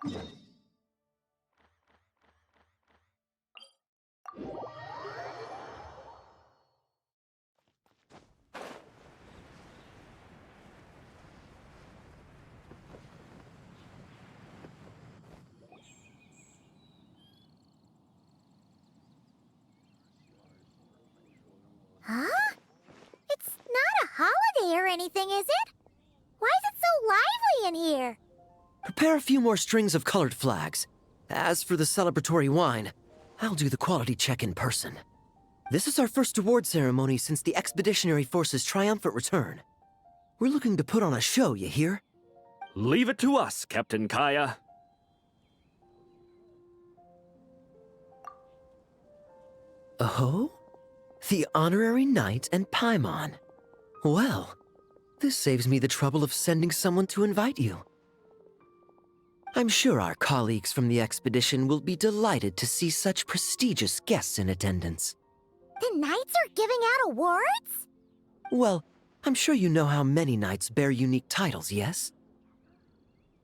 Huh? It's not a holiday or anything, is it? Why is it so lively in here? Prepare a few more strings of colored flags. As for the celebratory wine, I'll do the quality check in person. This is our first award ceremony since the Expeditionary Force's triumphant return. We're looking to put on a show, you hear? Leave it to us, Captain Kaya. Oh? The Honorary Knight and Paimon. Well, this saves me the trouble of sending someone to invite you. I'm sure our colleagues from the expedition will be delighted to see such prestigious guests in attendance. The knights are giving out awards? Well, I'm sure you know how many knights bear unique titles, yes?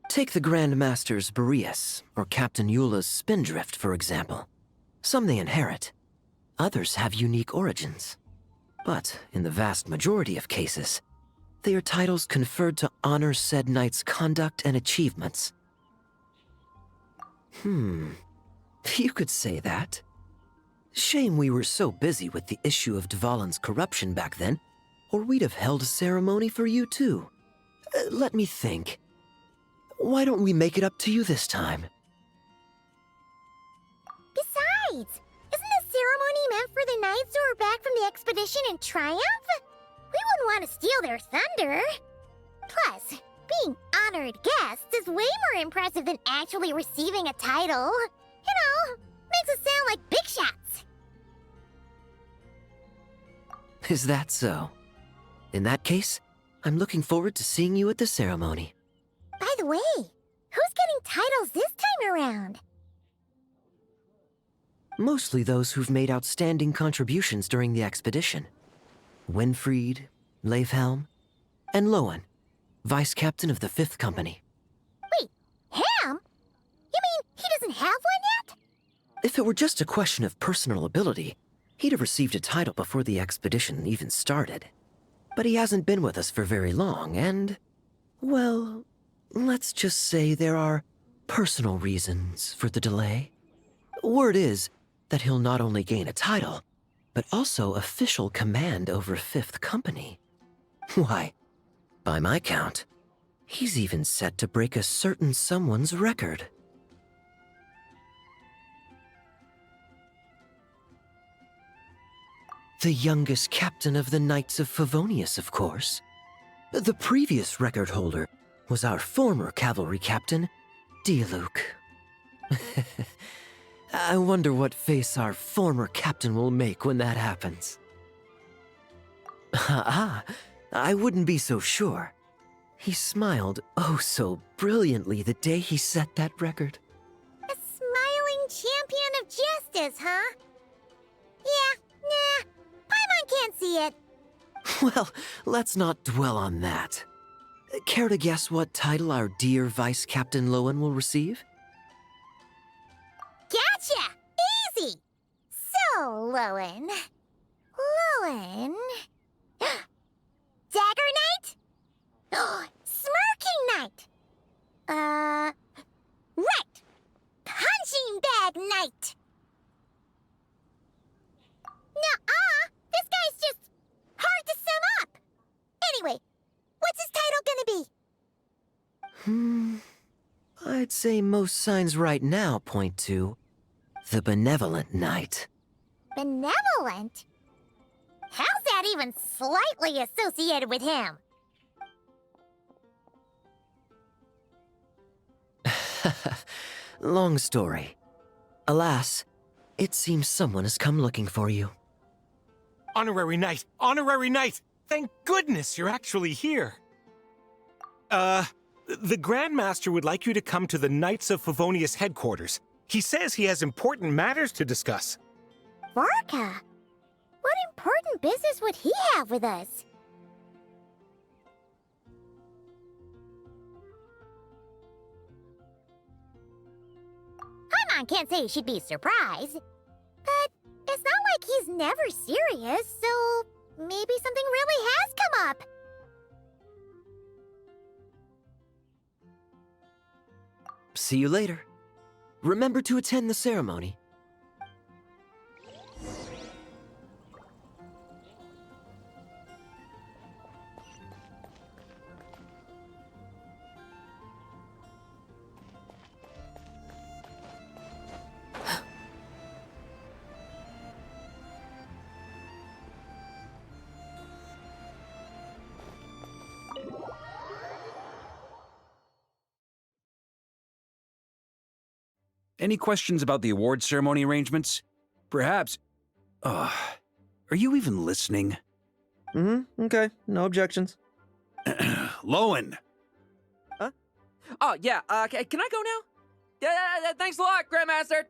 Take the Grand Master's Boreas, or Captain Eula's Spindrift, for example. Some they inherit. Others have unique origins. But in the vast majority of cases, they are titles conferred to honor said knight's conduct and achievements. You could say that. Shame we were so busy with the issue of Dvalin's corruption back then, or we'd have held a ceremony for you too. Let me think. Why don't we make it up to you this time? Besides, isn't the ceremony meant for the knights who are back from the expedition in triumph? We wouldn't want to steal their thunder. Plus, being honored guests is way more impressive than actually receiving a title. You know, makes us sound like big shots. Is that so? In that case, I'm looking forward to seeing you at the ceremony. By the way, who's getting titles this time around? Mostly those who've made outstanding contributions during the expedition. Winfried, Leifhelm, and Lohen, Vice Captain of the 5th Company. Wait, him? You mean he doesn't have one yet? If it were just a question of personal ability, he'd have received a title before the expedition even started. But he hasn't been with us for very long, and, well, let's just say there are personal reasons for the delay. Word is that he'll not only gain a title, but also official command over 5th Company. Why, by my count, he's even set to break a certain someone's record. The youngest captain of the Knights of Favonius, of course. The previous record holder was our former cavalry captain, Diluc. I wonder what face our former captain will make when that happens. I wouldn't be so sure. He smiled oh so brilliantly the day he set that record. A smiling champion of justice, huh? Yeah, nah, Paimon can't see it. Well, let's not dwell on that. Care to guess what title our dear Vice Captain Lohen will receive? Gotcha! Easy! So, Lohen... Dagger Knight? Smirking Knight! Right! Punching Bag Knight! Nuh-uh! This guy's just hard to sum up! Anyway, what's his title gonna be? I'd say most signs right now point to the Benevolent Knight. Benevolent? How's that even slightly associated with him? Long story. Alas, it seems someone has come looking for you. Honorary Knight! Honorary Knight! Thank goodness you're actually here! The Grand Master would like you to come to the Knights of Favonius headquarters. He says he has important matters to discuss. Varka? What important business would he have with us? Archon can't say she'd be surprised. But it's not like he's never serious, so maybe something really has come up. See you later. Remember to attend the ceremony. Any questions about the award ceremony arrangements? Perhaps... are you even listening? Okay. No objections. Lohen! Oh, yeah, can I go now? Yeah, thanks a lot, Grandmaster!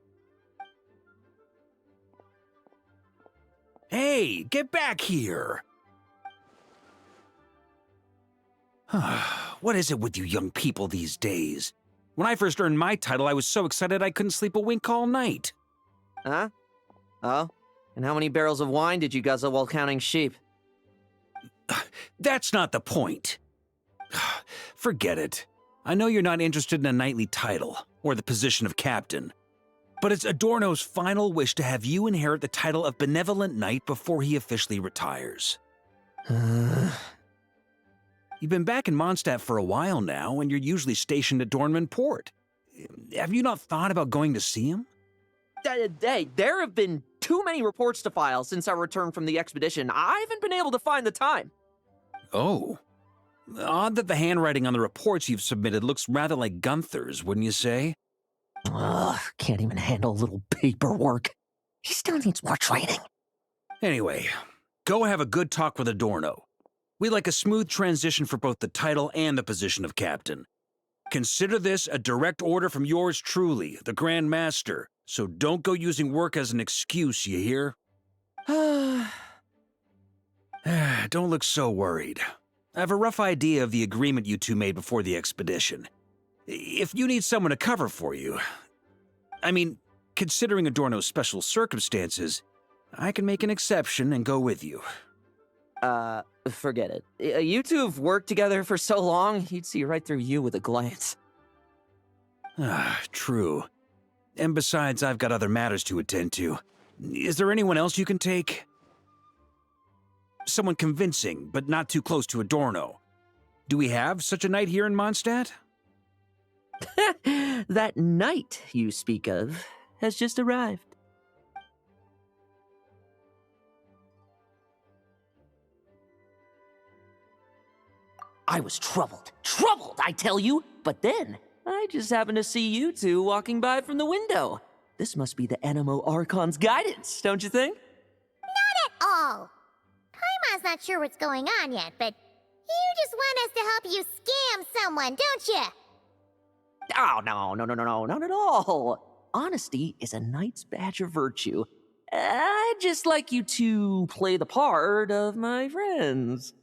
Hey, get back here! What is it with you young people these days? When I first earned my title, I was so excited I couldn't sleep a wink all night. Huh? Oh? And how many barrels of wine did you guzzle while counting sheep? That's not the point. Forget it. I know you're not interested in a knightly title, or the position of captain. But it's Adorno's final wish to have you inherit the title of Benevolent Knight before he officially retires. You've been back in Mondstadt for a while now, and you're usually stationed at Dornman Port. Have you not thought about going to see him? Hey, there have been too many reports to file since our return from the expedition. I haven't been able to find the time. Oh. Odd that the handwriting on the reports you've submitted looks rather like Gunther's, wouldn't you say? Ugh, can't even handle a little paperwork. He still needs more training. Anyway, go have a good talk with Adorno. We'd like a smooth transition for both the title and the position of captain. Consider this a direct order from yours truly, the Grand Master, so don't go using work as an excuse, you hear? Don't look so worried. I have a rough idea of the agreement you two made before the expedition. If you need someone to cover for you... I mean, considering Adorno's special circumstances, I can make an exception and go with you. Forget it. You two have worked together for so long, he'd see right through you with a glance. True. And besides, I've got other matters to attend to. Is there anyone else you can take? Someone convincing, but not too close to Adorno. Do we have such a knight here in Mondstadt? That knight you speak of has just arrived. I was troubled, I tell you, but then I just happened to see you two walking by from the window. This must be the Animo Archon's guidance, don't you think? Not at all. Paimon's not sure what's going on yet, but you just want us to help you scam someone, don't you? Oh, no, not at all. Honesty is a knight's badge of virtue. I'd just like you to play the part of my friends.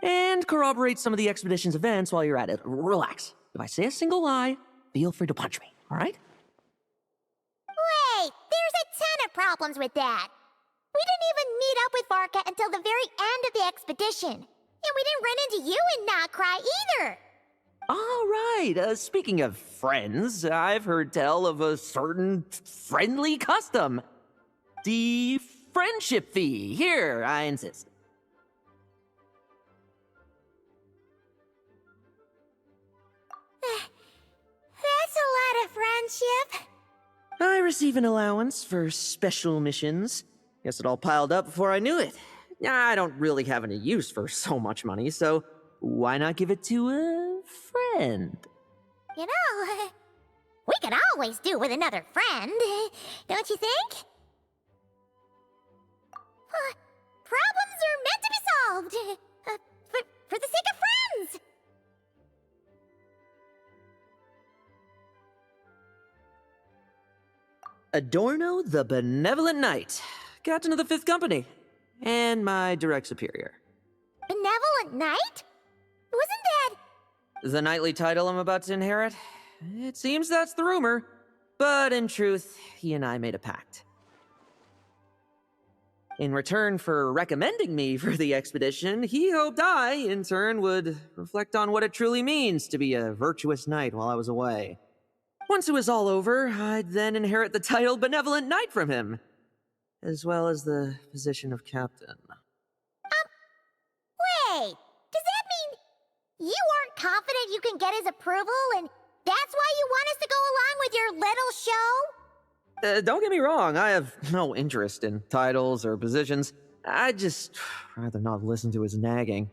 And corroborate some of the expedition's events while you're at it. Relax. If I say a single lie, feel free to punch me, all right? Wait, there's a ton of problems with that. We didn't even meet up with Varka until the very end of the expedition. And we didn't run into you in Nocry either. All right, speaking of friends, I've heard tell of a certain friendly custom. The friendship fee. Here, I insist. That's a lot of friendship. I receive an allowance for special missions. Guess it all piled up before I knew it. I don't really have any use for so much money, so why not give it to a friend? You know, we could always do with another friend, don't you think? Problems are meant to be solved. For the sake of friends. Adorno the Benevolent Knight, Captain of the 5th Company, and my direct superior. Benevolent Knight? Wasn't that... The knightly title I'm about to inherit? It seems that's the rumor. But in truth, he and I made a pact. In return for recommending me for the expedition, he hoped I, in turn, would reflect on what it truly means to be a virtuous knight while I was away. Once it was all over, I'd then inherit the title Benevolent Knight from him, as well as the position of captain. Wait, does that mean you aren't confident you can get his approval and that's why you want us to go along with your little show? Don't get me wrong, I have no interest in titles or positions. I'd just rather not listen to his nagging.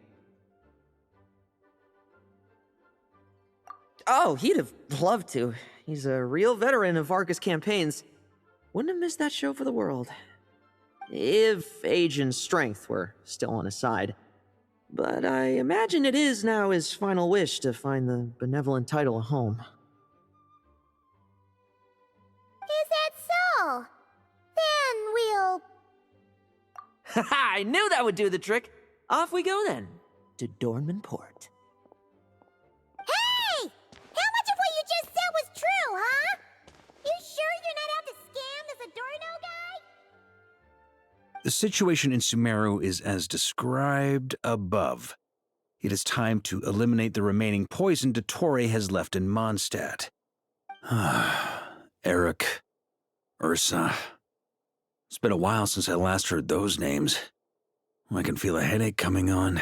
Oh, he'd have loved to. He's a real veteran of Arcus campaigns. Wouldn't have missed that show for the world. If age and strength were still on his side. But I imagine it is now his final wish to find the benevolent title a home. Is that so? Then we'll... Haha, I knew that would do the trick. Off we go then, to Dornman Port. Hey! How much of what you just said was true, huh? You sure you're not out to scam this Adorno guy? The situation in Sumeru is as described above. It is time to eliminate the remaining poison Dottore has left in Mondstadt. Eric, Ursa. It's been a while since I last heard those names. I can feel a headache coming on.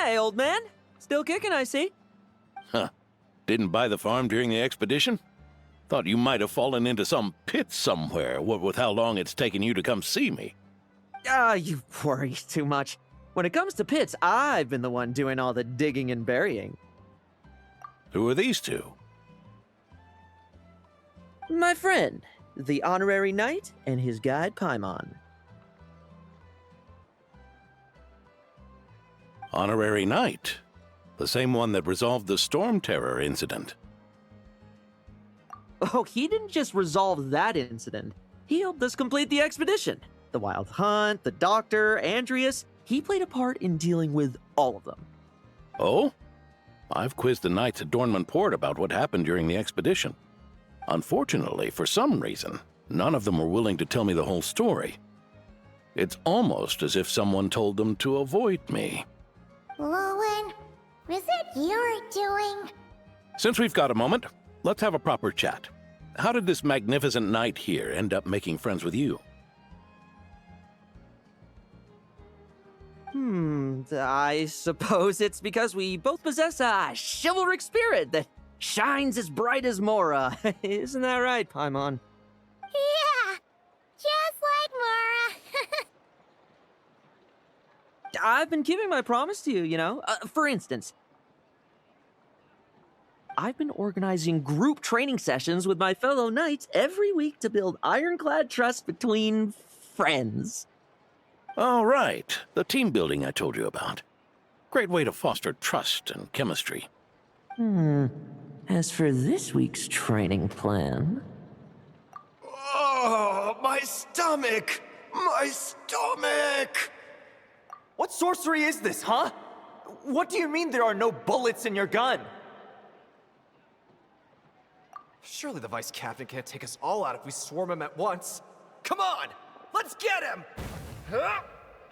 Hey, old man. Still kicking, I see. Huh. Didn't buy the farm during the expedition? Thought you might have fallen into some pit somewhere, what with how long it's taken you to come see me. You worry too much. When it comes to pits, I've been the one doing all the digging and burying. Who are these two? My friend, the honorary knight, and his guide Paimon. Honorary Knight. The same one that resolved the Storm Terror incident. Oh, he didn't just resolve that incident. He helped us complete the expedition. The Wild Hunt, the Doctor, Andreas. He played a part in dealing with all of them. Oh? I've quizzed the knights at Dornman Port about what happened during the expedition. Unfortunately, for some reason, none of them were willing to tell me the whole story. It's almost as if someone told them to avoid me. Lohen, was it your doing? Since we've got a moment, let's have a proper chat. How did this magnificent knight here end up making friends with you? I suppose it's because we both possess a chivalric spirit that shines as bright as Mora. Isn't that right, Paimon? Yeah, just like Mora. I've been keeping my promise to you, you know. For instance, I've been organizing group training sessions with my fellow knights every week to build ironclad trust between friends. All right, the team building I told you about. Great way to foster trust and chemistry. As for this week's training plan... Oh, my stomach! My stomach! What sorcery is this, huh? What do you mean there are no bullets in your gun? Surely the vice captain can't take us all out if we swarm him at once. Come on! Let's get him! Huh?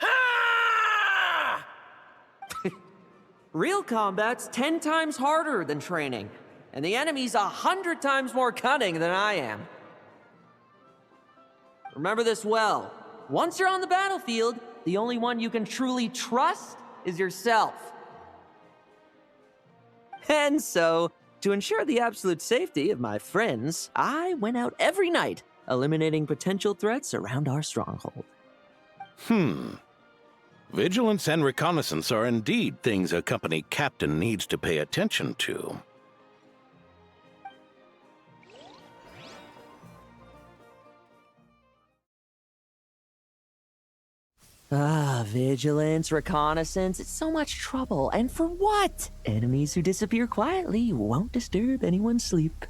Ah! Real combat's 10 times harder than training, and the enemy's 100 times more cunning than I am. Remember this well. Once you're on the battlefield, the only one you can truly trust is yourself. And so, to ensure the absolute safety of my friends, I went out every night eliminating potential threats around our stronghold. Vigilance and reconnaissance are indeed things a company captain needs to pay attention to. Vigilance, reconnaissance, it's so much trouble. And for what? Enemies who disappear quietly won't disturb anyone's sleep.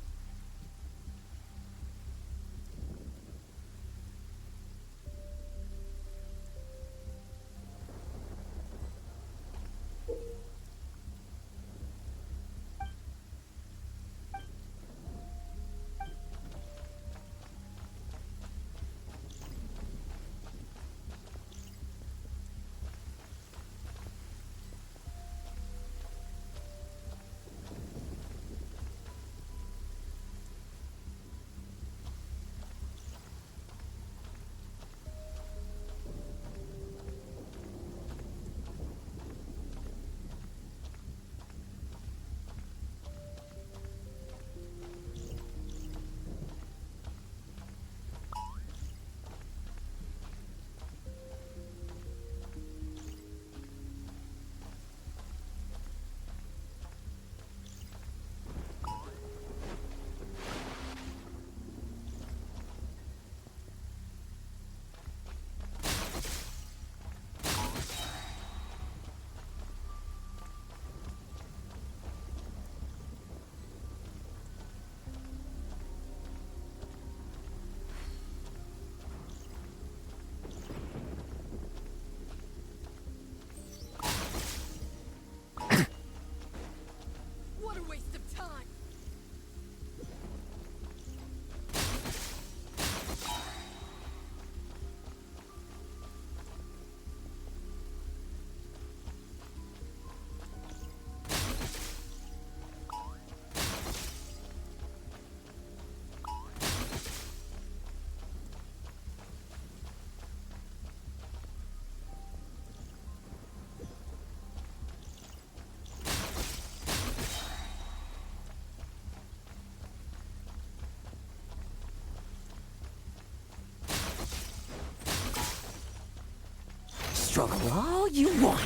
Struggle all you want.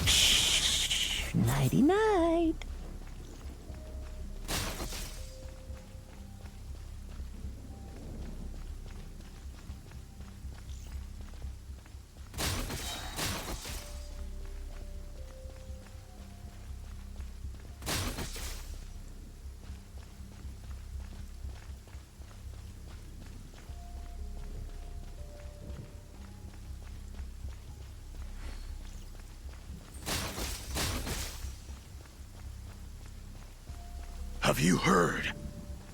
Shh, nighty-night. Have you heard?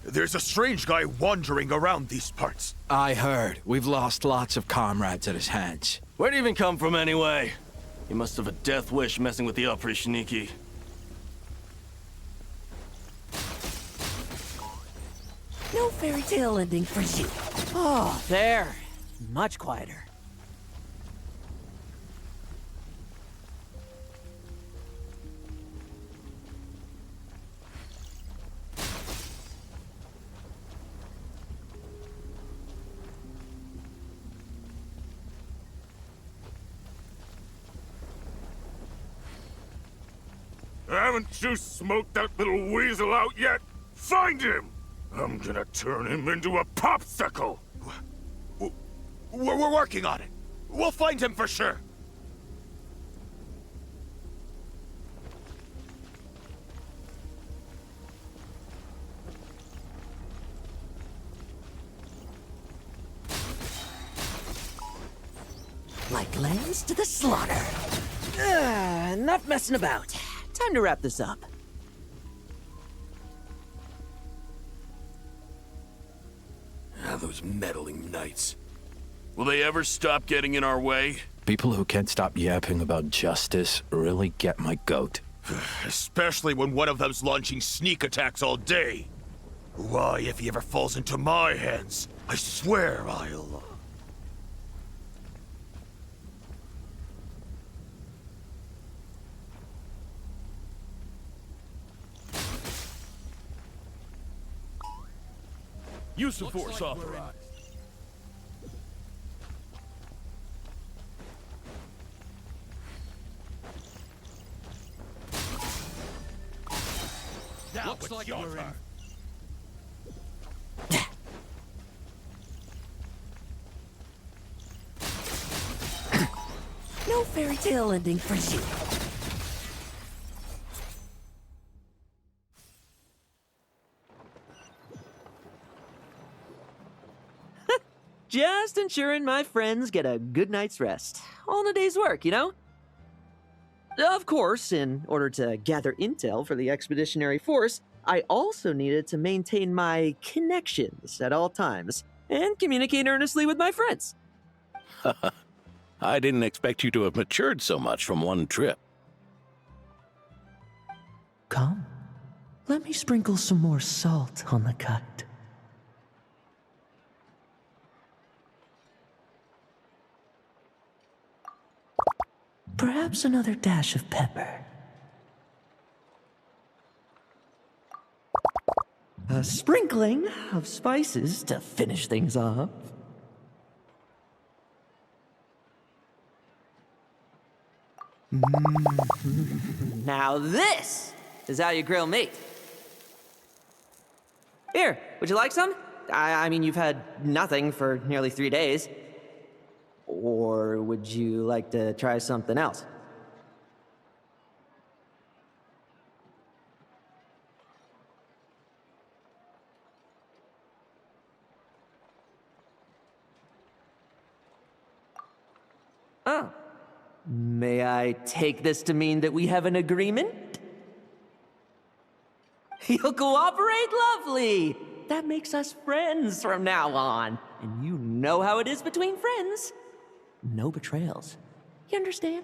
There's a strange guy wandering around these parts. I heard. We've lost lots of comrades at his hands. Where'd he even come from anyway? He must have a death wish messing with the Oprichniki. No fairy tale ending for you. Oh, there. Much quieter. Haven't you smoked that little weasel out yet? Find him! I'm gonna turn him into a popsicle! We're working on it. We'll find him for sure. Like lambs to the slaughter. Enough messing about. Time to wrap this up. Those meddling knights. Will they ever stop getting in our way? People who can't stop yapping about justice really get my goat. Especially when one of them's launching sneak attacks all day. Why, if he ever falls into my hands, I swear I'll... Use of force authorized. Looks like we're in. No fairy tale ending for you. Just ensuring my friends get a good night's rest. All in a day's work, you know? Of course, in order to gather intel for the expeditionary force, I also needed to maintain my connections at all times and communicate earnestly with my friends. I didn't expect you to have matured so much from one trip. Come, let me sprinkle some more salt on the cut. Perhaps another dash of pepper. A sprinkling of spices to finish things off. Now this is how you grill meat. Here, would you like some? I mean, you've had nothing for nearly 3 days. Or would you like to try something else? Oh. May I take this to mean that we have an agreement? You'll cooperate? Lovely! That makes us friends from now on. And you know how it is between friends. No betrayals. You understand?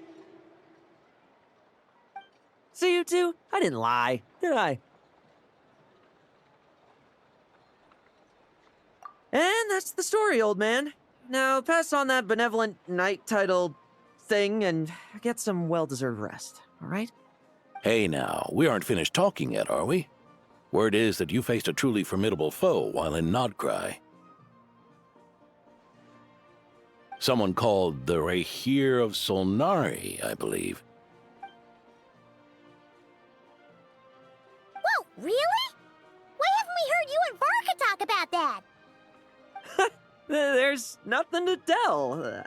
So you two, I didn't lie, did I? And that's the story, old man. Now pass on that benevolent knight title thing and get some well-deserved rest, all right? Hey now, we aren't finished talking yet, are we? Word is that you faced a truly formidable foe while in Nodcry. Someone called the Rahir of Solnari, I believe. Whoa, really? Why haven't we heard you and Varka talk about that? There's nothing to tell.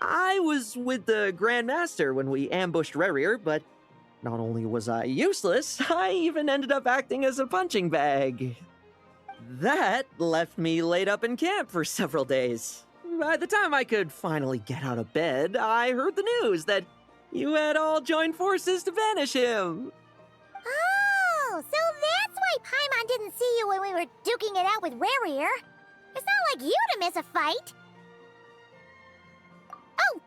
I was with the Grand Master when we ambushed Rerir, but not only was I useless, I even ended up acting as a punching bag. That left me laid up in camp for several days. By the time I could finally get out of bed, I heard the news that you had all joined forces to banish him. Oh, so that's why Paimon didn't see you when we were duking it out with Rerir. It's not like you to miss a fight. Oh,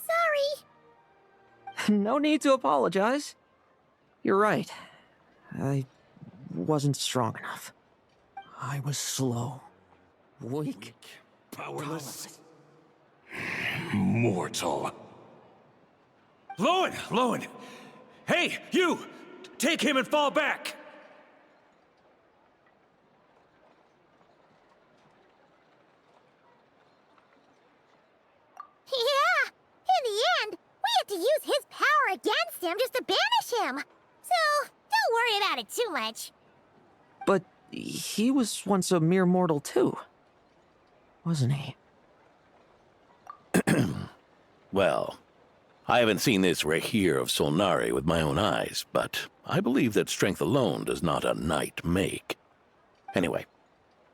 sorry. No need to apologize. You're right. I wasn't strong enough. I was slow, weak, Powerless. Mortal. Lohen! Hey, you! Take him and fall back! Yeah, in the end, we had to use his power against him just to banish him. So, don't worry about it too much. but he was once a mere mortal too, wasn't he? Well, I haven't seen this Rahir of Solnari with my own eyes, but I believe that strength alone does not a knight make. Anyway,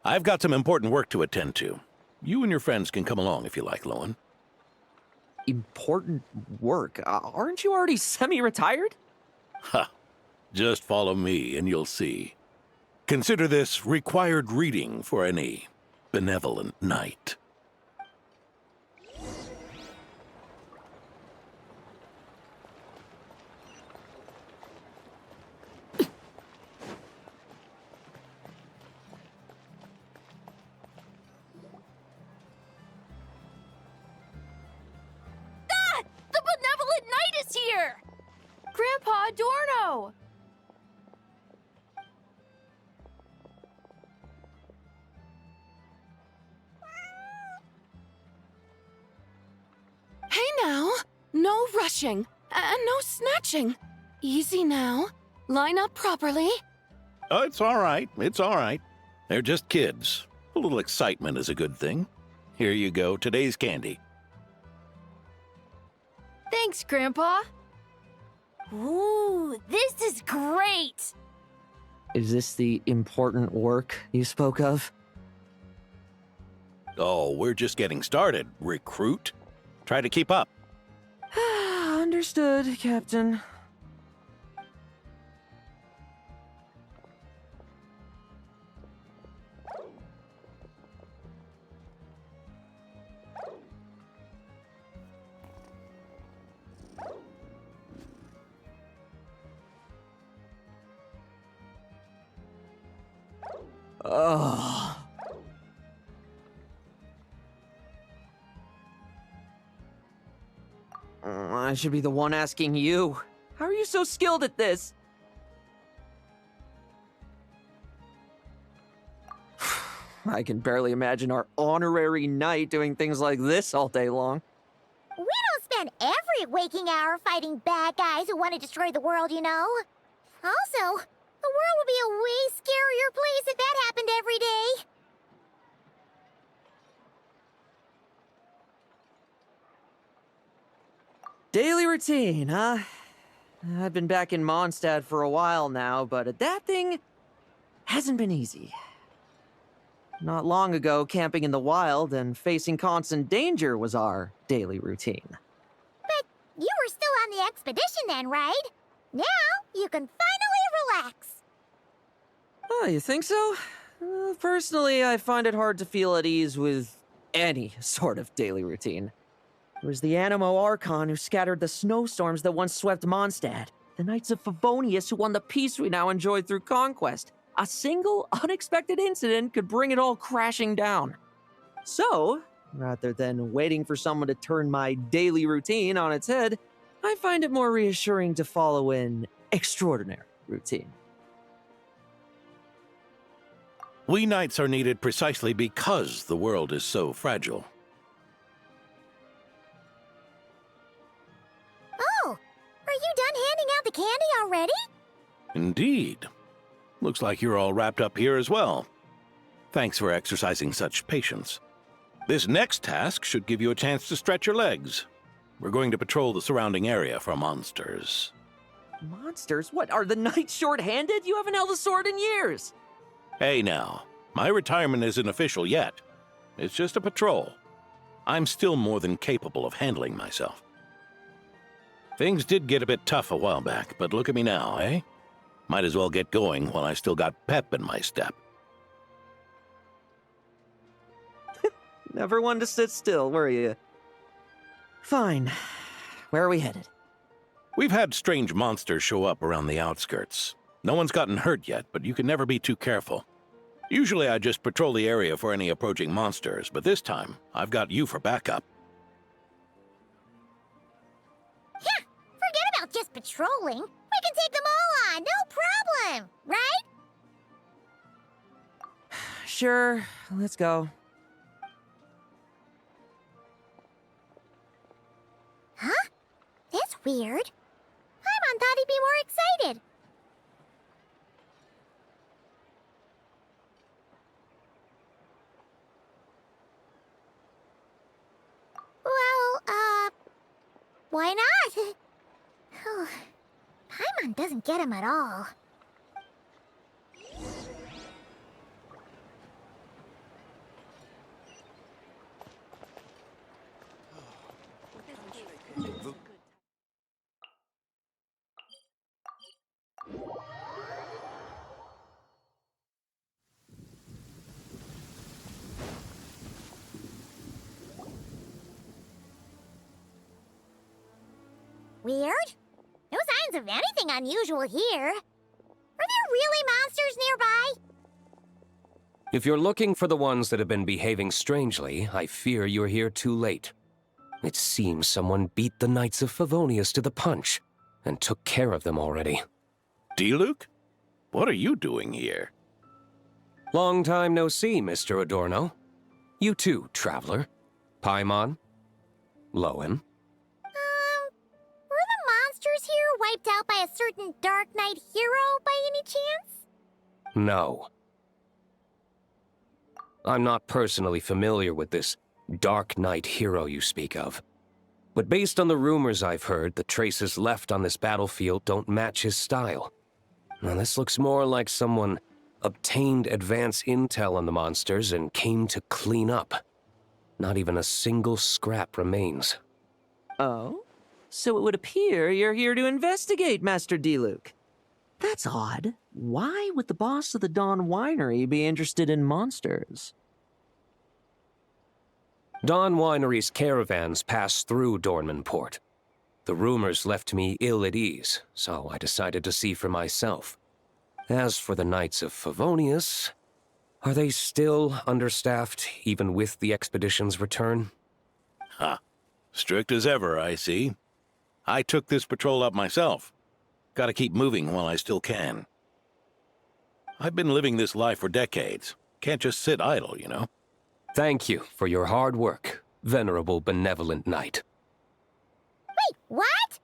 I've got some important work to attend to. You and your friends can come along if you like, Lohen. Important work? Aren't you already semi-retired? Ha! Just follow me and you'll see. Consider this required reading for any benevolent knight. The benevolent knight is here! Grandpa Adorno! Hey now, no rushing, and no snatching. Easy now. Line up properly. Oh, it's all right. It's all right. They're just kids. A little excitement is a good thing. Here you go, today's candy. Thanks, Grandpa. Ooh, this is great! Is this the important work you spoke of? Oh, we're just getting started, recruit. Try to keep up. Understood, Captain. Oh. I should be the one asking you. How are you so skilled at this? I can barely imagine our honorary knight doing things like this all day long. We don't spend every waking hour fighting bad guys who want to destroy the world, you know. Also, the world would be a way scarier place if that happened every day. Daily routine, huh? I've been back in Mondstadt for a while now, but adapting hasn't been easy. Not long ago, camping in the wild and facing constant danger was our daily routine. But you were still on the expedition then, right? Now you can finally relax. Oh, you think so? Personally, I find it hard to feel at ease with any sort of daily routine. It was the Animo Archon who scattered the snowstorms that once swept Mondstadt. The Knights of Favonius who won the peace we now enjoy through conquest. A single, unexpected incident could bring it all crashing down. So, rather than waiting for someone to turn my daily routine on its head, I find it more reassuring to follow an extraordinary routine. We knights are needed precisely because the world is so fragile. Oh, are you done handing out the candy already? Indeed. Looks like you're all wrapped up here as well. Thanks for exercising such patience. This next task should give you a chance to stretch your legs. We're going to patrol the surrounding area for monsters. Monsters? What, are the knights short-handed? You haven't held a sword in years! Hey now, my retirement isn't official yet. It's just a patrol. I'm still more than capable of handling myself. Things did get a bit tough a while back, but look at me now, eh? Might as well get going while I still got pep in my step. Never one to sit still, were you? Fine. Where are we headed? We've had strange monsters show up around the outskirts. No one's gotten hurt yet, but you can never be too careful. Usually I just patrol the area for any approaching monsters, but this time, I've got you for backup. Yeah, forget about just patrolling. We can take them all on, no problem, right? Sure, let's go. Huh? That's weird. Paimon thought he'd be more excited. Well, why not? Paimon doesn't get him at all. Weird? No signs of anything unusual here. Are there really monsters nearby? If you're looking for the ones that have been behaving strangely, I fear you're here too late. It seems someone beat the Knights of Favonius to the punch, and took care of them already. D-Luke? What are you doing here? Long time no see, Mr. Adorno. You too, traveler. Paimon? Lohen? Were the monsters here wiped out by a certain Dark Knight hero by any chance? No. I'm not personally familiar with this Dark Knight hero you speak of. But based on the rumors I've heard, the traces left on this battlefield don't match his style. Now this looks more like someone obtained advance intel on the monsters and came to clean up. Not even a single scrap remains. Oh? So it would appear you're here to investigate, Master D-Luke. That's odd. Why would the boss of the Dawn Winery be interested in monsters? Dawn Winery's caravans pass through Dornmanport. The rumors left me ill at ease, so I decided to see for myself. As for the Knights of Favonius, are they still understaffed even with the expedition's return? Ha. Strict as ever, I see. I took this patrol up myself. Gotta keep moving while I still can. I've been living this life for decades. Can't just sit idle, you know? Thank you for your hard work, venerable benevolent knight. Wait, what?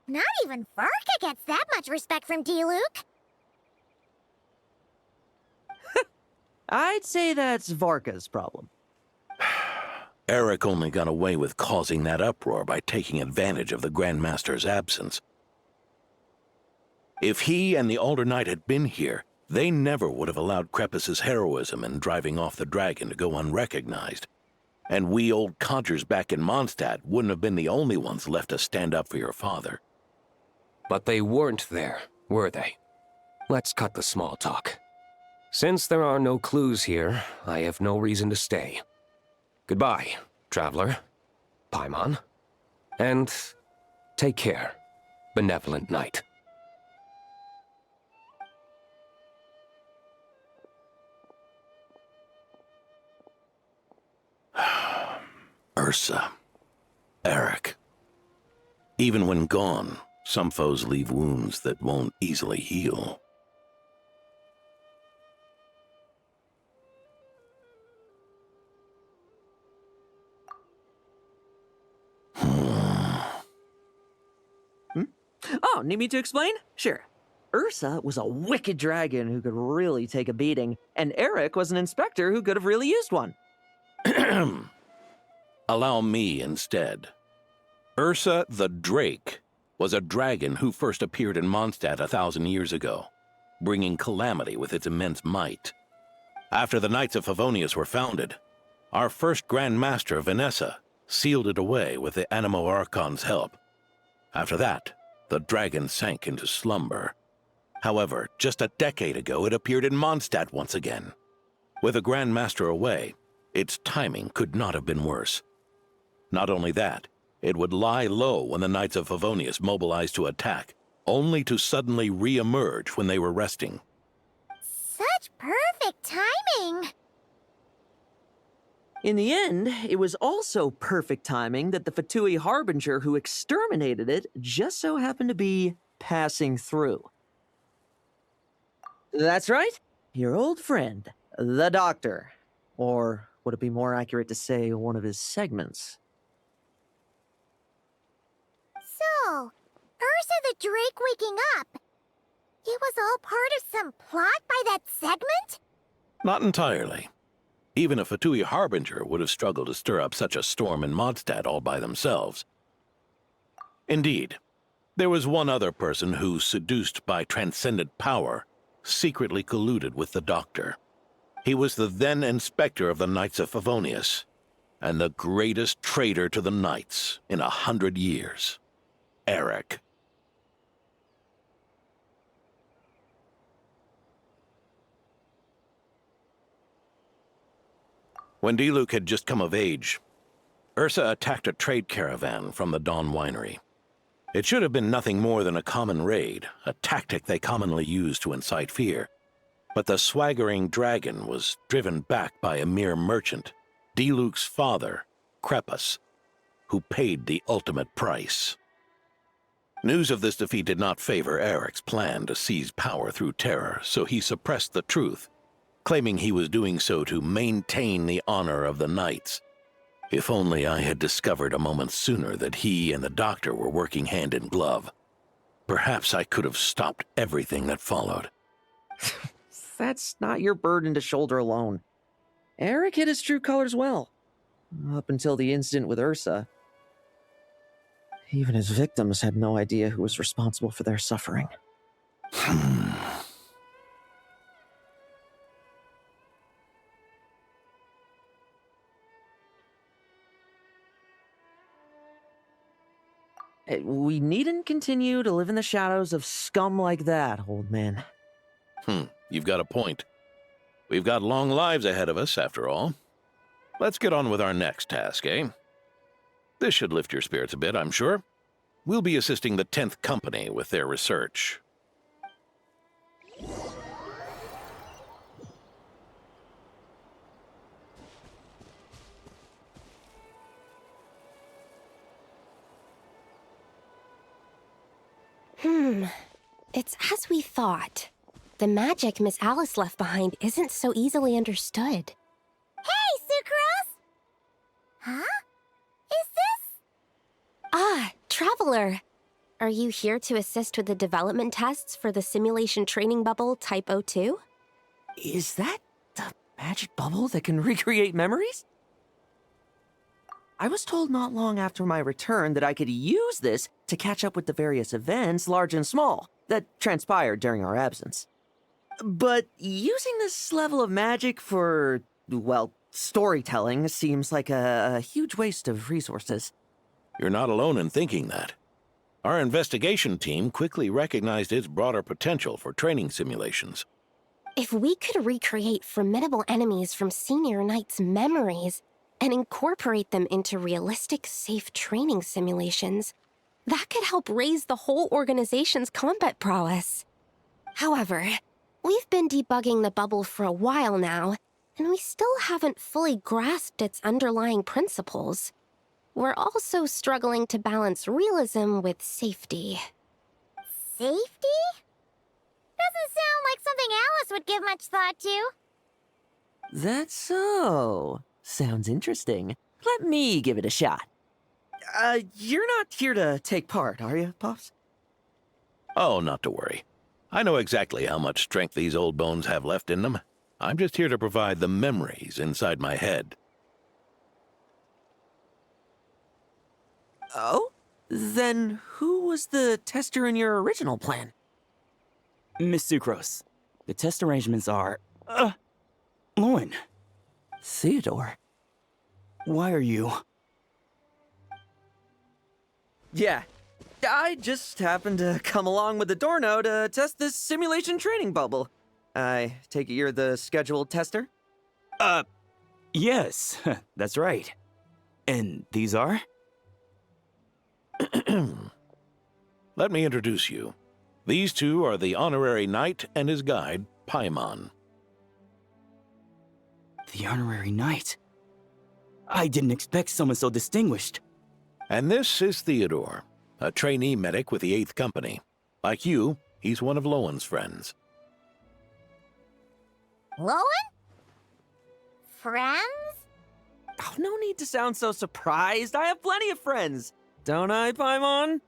Not even Varka gets that much respect from D-Luke. I'd say that's Varka's problem. Eric only got away with causing that uproar by taking advantage of the Grandmaster's absence. If he and the Alder Knight had been here, they never would have allowed Krepus's heroism in driving off the dragon to go unrecognized. And we old codgers back in Mondstadt wouldn't have been the only ones left to stand up for your father. But they weren't there, were they? Let's cut the small talk. Since there are no clues here, I have no reason to stay. Goodbye, traveler, Paimon, and take care, benevolent knight. Ursa. Eric. Even when gone, some foes leave wounds that won't easily heal. Oh, need me to explain? Sure. Ursa was a wicked dragon who could really take a beating, and Eric was an inspector who could have really used one. Allow me instead. Ursa the Drake was a dragon who first appeared in Mondstadt 1,000 years ago, bringing calamity with its immense might. After the Knights of Favonius were founded, our first Grand Master, Vanessa, sealed it away with the Animo Archon's help. After that, the dragon sank into slumber. However, just a decade ago, it appeared in Mondstadt once again. With the Grand Master away, its timing could not have been worse. Not only that, it would lie low when the Knights of Favonius mobilized to attack, only to suddenly re-emerge when they were resting. Such perfect timing! In the end, it was also perfect timing that the Fatui Harbinger who exterminated it just so happened to be passing through. That's right, your old friend, the Doctor. Or would it be more accurate to say one of his segments? So, Ursa the Drake waking up. It was all part of some plot by that segment? Not entirely. Even a Fatui Harbinger would have struggled to stir up such a storm in Mondstadt all by themselves. Indeed, there was one other person who, seduced by transcendent power, secretly colluded with the Doctor. He was the then Inspector of the Knights of Favonius, and the greatest traitor to the Knights in 100 years. Eric. When D-Luke had just come of age, Ursa attacked a trade caravan from the Dawn Winery. It should have been nothing more than a common raid, a tactic they commonly use to incite fear. But the swaggering dragon was driven back by a mere merchant, D-Luke's father, Krepus, who paid the ultimate price. News of this defeat did not favor Eric's plan to seize power through terror, so he suppressed the truth, claiming he was doing so to maintain the honor of the Knights. If only I had discovered a moment sooner that he and the Doctor were working hand in glove, Perhaps I could have stopped everything that followed. That's not your burden to shoulder alone. Eric hid his true colors well. Up until the incident with Ursa. Even his victims had no idea who was responsible for their suffering. We needn't continue to live in the shadows of scum like that, old man. You've got a point. We've got long lives ahead of us, after all. Let's get on with our next task, eh? This should lift your spirits a bit, I'm sure. We'll be assisting the 10th Company with their research. It's as we thought. The magic Miss Alice left behind isn't so easily understood. Hey, Sucrose! Huh? Is this? Ah, Traveler. Are you here to assist with the development tests for the simulation training bubble Type 02? Is that the magic bubble that can recreate memories? I was told not long after my return that I could use this to catch up with the various events, large and small, that transpired during our absence. But using this level of magic for, well, storytelling seems like a huge waste of resources. You're not alone in thinking that. Our investigation team quickly recognized its broader potential for training simulations. If we could recreate formidable enemies from Senior Knight's memories and incorporate them into realistic, safe training simulations, that could help raise the whole organization's combat prowess. However, we've been debugging the bubble for a while now, and we still haven't fully grasped its underlying principles. We're also struggling to balance realism with safety. Safety? Doesn't sound like something Alice would give much thought to. That's so. Sounds interesting. Let me give it a shot. You're not here to take part, are you, Pops? Oh, not to worry. I know exactly how much strength these old bones have left in them. I'm just here to provide the memories inside my head. Oh? Then who was the tester in your original plan? Miss Sucrose, the test arrangements are... Lohen. Theodore. Why are you... Yeah, I just happened to come along with the Dorno to test this simulation training bubble. I take it you're the scheduled tester? Yes, that's right. And these are? Let me introduce you. These two are the honorary knight and his guide, Paimon. The honorary knight? I didn't expect someone so distinguished. And this is Theodore, a trainee medic with the 8th Company. Like you, he's one of Lowen's friends. Lowen? Friends? Oh, no need to sound so surprised. I have plenty of friends. Don't I, Paimon?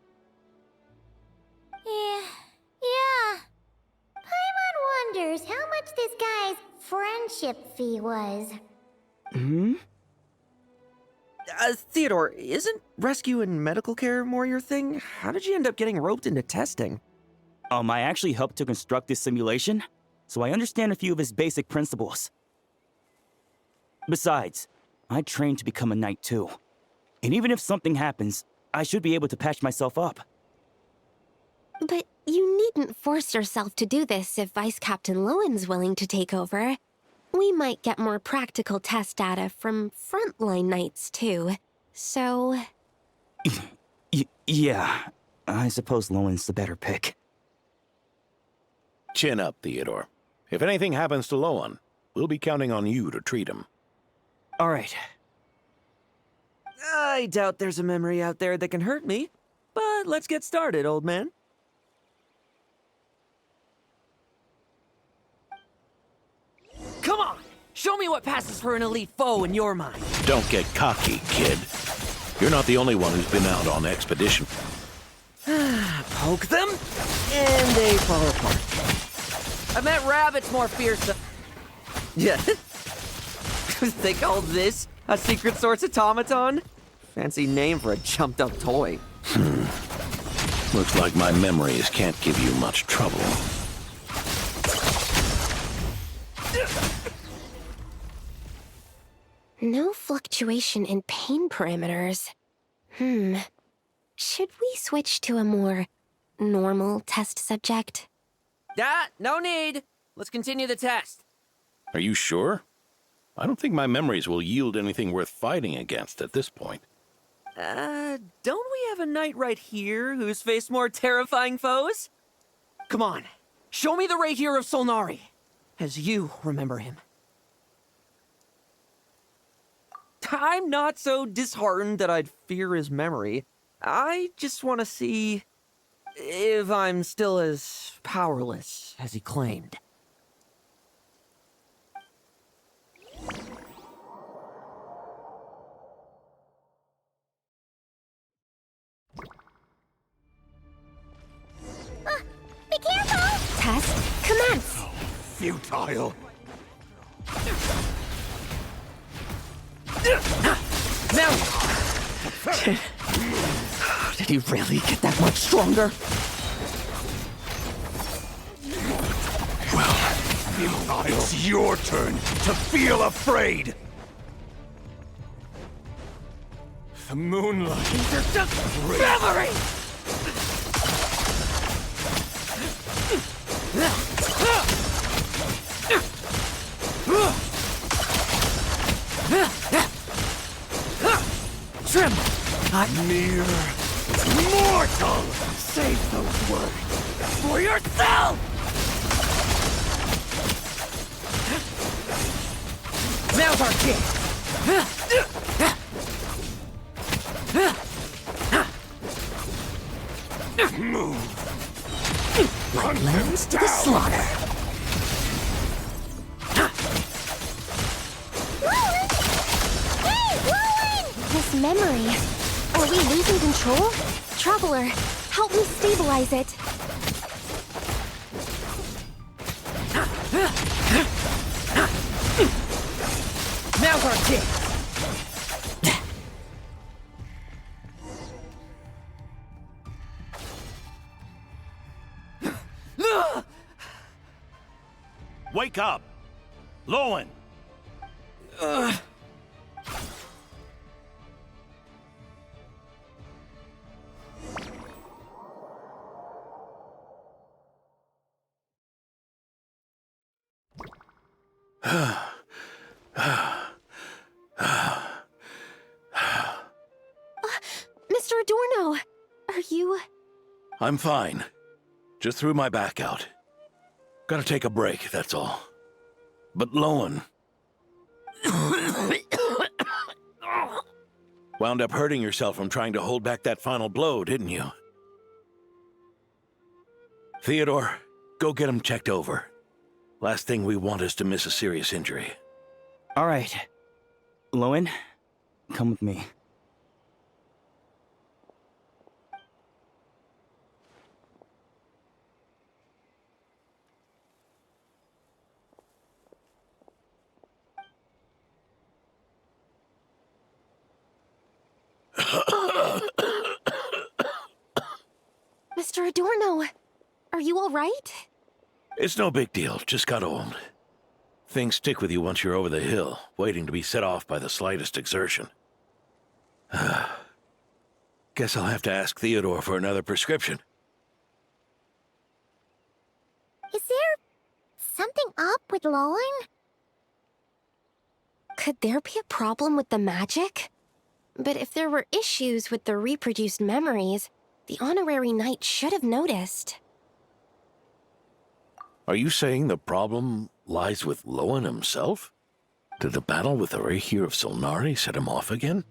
Yeah. Paimon wonders how much this guy's friendship fee was. Theodore, isn't rescue and medical care more your thing? How did you end up getting roped into testing? I actually helped to construct this simulation, so I understand a few of its basic principles. Besides, I trained to become a knight too. And even if something happens, I should be able to patch myself up. But you needn't force yourself to do this if Vice Captain Lowen's willing to take over. We might get more practical test data from frontline knights too, so... Yeah, I suppose Lowen's the better pick. Chin up, Theodore. If anything happens to Lowen, we'll be counting on you to treat him. All right. I doubt there's a memory out there that can hurt me, but let's get started, old man. Come on! Show me what passes for an elite foe in your mind. Don't get cocky, kid. You're not the only one who's been out on expedition. poke them, and they fall apart. I met rabbits more fierce than... Yeah. They call this a secret source automaton? Fancy name for a jumped-up toy. Looks like my memories can't give you much trouble. No fluctuation in pain parameters. Should we switch to a more normal test subject? No need. Let's continue the test. Are you sure? I don't think my memories will yield anything worth fighting against at this point. Don't we have a knight right here who's faced more terrifying foes? Come on, show me the Rahier of Solnari, as you remember him. I'm not so disheartened that I'd fear his memory. I just want to see if I'm still as powerless as he claimed. Be careful! Test commence! Futile. Now! Did he really get that much stronger? Well, it's your turn to feel afraid. The moonlight. These are just memories! Tremble! Mere mortal! Save those words for yourself! Now's our chance! Move! Like lambs to the slaughter! This memory. Are we losing control? Traveler, help me stabilize it. Now's our chance! Wake up! Lohen! Mr. Adorno, are you... I'm fine. Just threw my back out. Gotta take a break, that's all. But Lohen... wound up hurting yourself from trying to hold back that final blow, didn't you? Theodore, go get him checked over. Last thing we want is to miss a serious injury. All right. Lohen, come with me. Mr. Adorno, are you all right? It's no big deal, just got old. Things stick with you once you're over the hill, waiting to be set off by the slightest exertion. Guess I'll have to ask Theodore for another prescription. Is there something up with Lohen? Could there be a problem with the magic? But if there were issues with the reproduced memories, the honorary knight should have noticed. Are you saying the problem lies with Lohen himself? Did the battle with the Rahier of Solnari set him off again?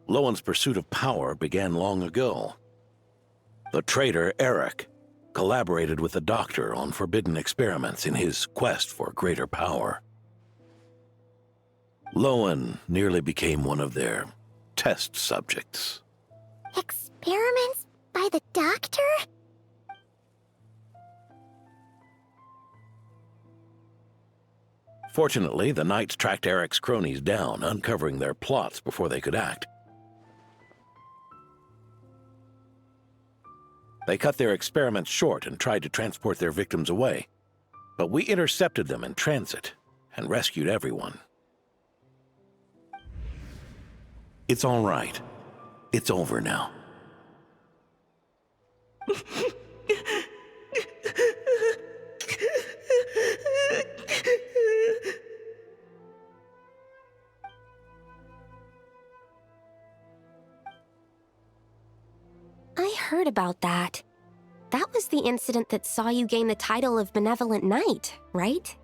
Lohen's pursuit of power began long ago. The traitor, Eric, collaborated with the Doctor on forbidden experiments in his quest for greater power. Lohen nearly became one of their test subjects. Experiments by the doctor? Fortunately, the Knights tracked Eric's cronies down, uncovering their plots before they could act. They cut their experiments short and tried to transport their victims away. But we intercepted them in transit and rescued everyone. It's all right. It's over now. I heard about that. That was the incident that saw you gain the title of Benevolent Knight, right?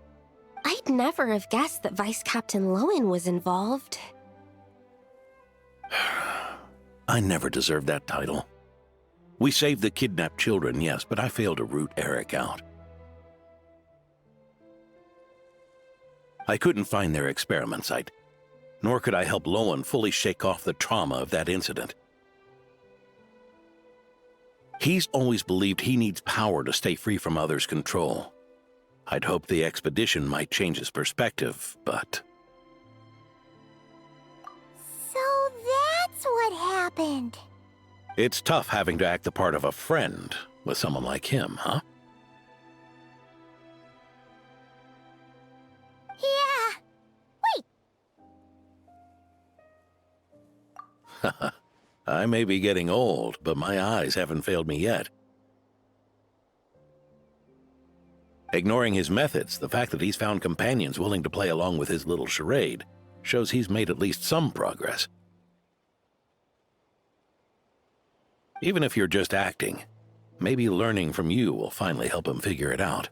I'd never have guessed that Vice Captain Lohen was involved. I never deserved that title. We saved the kidnapped children, yes, but I failed to root Eric out. I couldn't find their experiment site, nor could I help Lohen fully shake off the trauma of that incident. He's always believed he needs power to stay free from others' control. I'd hoped the expedition might change his perspective, but... So that's what happened. It's tough having to act the part of a friend with someone like him, huh? Yeah. Wait. I may be getting old, but my eyes haven't failed me yet. Ignoring his methods, the fact that he's found companions willing to play along with his little charade shows he's made at least some progress. Even if you're just acting, maybe learning from you will finally help him figure it out.